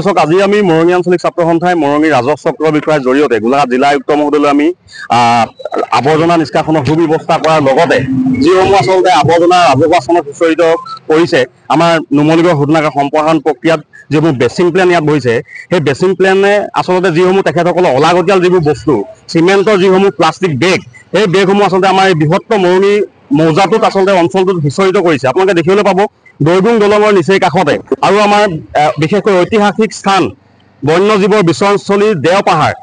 চাওক আজি আমি মৰঙী আঞ্চলিক ছাত্ৰ সন্থাই মৰঙী ৰাজহ চক্ৰৰ বিষয়াৰ জৰিয়তে গোলাঘাট জিলা আয়ুক্ত মহোদয়লৈ আমি আৱৰ্জনা নিষ্কাশনৰ সুব্যৱস্থা কৰাৰ লগতে যিসমূহ আচলতে আৱৰ্জনা ৰাজহুৱা স্থানত সিঁচৰিত কৰিছে আমাৰ নুমলীগড় শোধনাগাৰ সম্প্ৰসাৰণ প্ৰক্ৰিয়াত যিসমূহ বেচিং প্লেন ইয়াত বহিছে সেই বেচিং প্লেনে আচলতে যিসমূহ তেখেতসকলৰ অলাগতিয়াল যিবোৰ বস্তু চিমেণ্টৰ যিসমূহ প্লাষ্টিক বেগ সেই বেগসমূহ আচলতে আমাৰ এই বৃহত্তৰ মৰঙী মৌজাটোত আচলতে অঞ্চলটোত সিঁচৰিত কৰিছে। আপোনালোকে দেখিবলৈ পাব দৈগুং দলঙৰ নিচেই কাষতে আৰু আমাৰ বিশেষকৈ ঐতিহাসিক স্থান বন্যজীৱৰ বিচৰণস্থলী দেওপাহাৰ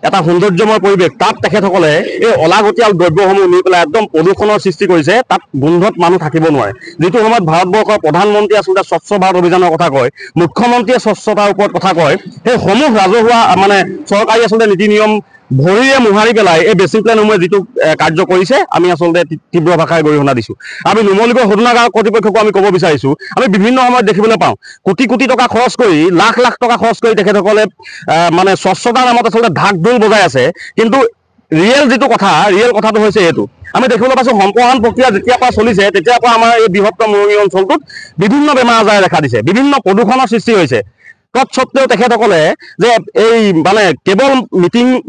এটা সৌন্দৰ্যময় পৰিৱেশ তাত তেখেতসকলে এই অলাগতিয়াল দ্ৰব্যসমূহ নি পেলাই একদম প্ৰদূষণৰ সৃষ্টি কৰিছে। তাত গোন্ধত মানুহ থাকিব নোৱাৰে। যিটো সময়ত ভাৰতবৰ্ষৰ প্ৰধানমন্ত্ৰী আচলতে স্বচ্ছ ভাৰত অভিযানৰ কথা কয়, মুখ্যমন্ত্ৰীয়ে স্বচ্ছতাৰ ওপৰত কথা কয়, সেই সমূহ ৰাজহুৱা মানে চৰকাৰী আচলতে নীতি নিয়ম ভৰিৰে মোহাৰি পেলাই এই বেচিং প্লেনসমূহে যিটো কাৰ্য কৰিছে আমি আচলতে তীব্ৰ ভাষাৰে গৰিহণা দিছোঁ। আমি নুমলীগড় শোধনাগাৰ কৰ্তৃপক্ষকো আমি ক'ব বিচাৰিছোঁ, আমি বিভিন্ন সময়ত দেখিবলৈ পাওঁ কোটি কোটি টকা খৰচ কৰি লাখ লাখ টকা খৰচ কৰি তেখেতসকলে মানে স্বচ্ছতাৰ নামত আচলতে ঢাক ঢোল বজাই আছে। কিন্তু ৰিয়েল যিটো কথা ৰিয়েল কথাটো হৈছে এইটো, আমি দেখিবলৈ পাইছোঁ সম্প্ৰসাৰণ প্ৰক্ৰিয়া যেতিয়াৰ পৰা চলিছে তেতিয়াৰ পৰা আমাৰ এই বৃহত্তৰ মৰঙী অঞ্চলটোত বিভিন্ন বেমাৰ আজাৰে দেখা দিছে, বিভিন্ন প্ৰদূষণৰ সৃষ্টি হৈছে। তৎসত্বেও তেখেতসকলে যে এই মানে কেৱল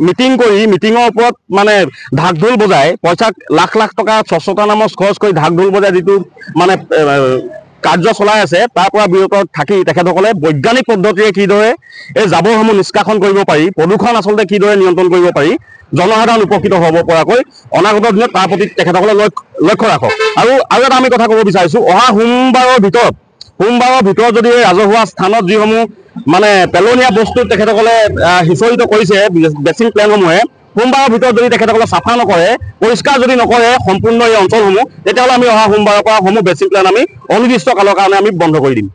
মিটিং কৰি মিটিঙৰ ওপৰত মানে ঢাক ঢোল বজাই পইচা লাখ লাখ টকা স্বচ্ছতা নামত খৰচ কৰি ঢাক ঢোল বজাই যিটো মানে কাৰ্য চলাই আছে তাৰ পৰা বিৰত থাকি তেখেতসকলে বৈজ্ঞানিক পদ্ধতিৰে কিদৰে এই জাবৰসমূহ নিষ্কাশন কৰিব পাৰি, প্ৰদূষণ আচলতে কিদৰে নিয়ন্ত্ৰণ কৰিব পাৰি, জনসাধাৰণ উপকৃত হ'ব পৰাকৈ অনাগত দিনত তাৰ প্ৰতি তেখেতসকলে লক্ষ্য ৰাখক। আৰু এটা আমি কথা ক'ব বিচাৰিছোঁ, অহা সোমবাৰৰ ভিতৰত যদি ৰাজহুৱা স্থানত যিসমূহ মানে পেলনীয়া বস্তু তেখেতসকলে সিঁচৰিত কৰিছে বেচিং প্লেনসমূহে সোমবাৰৰ ভিতৰত যদি তেখেতসকলে চাফা নকৰে, পৰিষ্কাৰ যদি নকৰে সম্পূৰ্ণ এই অঞ্চলসমূহ, তেতিয়াহ'লে আমি অহা সোমবাৰৰ পৰা সমূহ বেচিং প্লেন আমি অনিৰ্দিষ্ট কালৰ কাৰণে আমি বন্ধ কৰি দিম।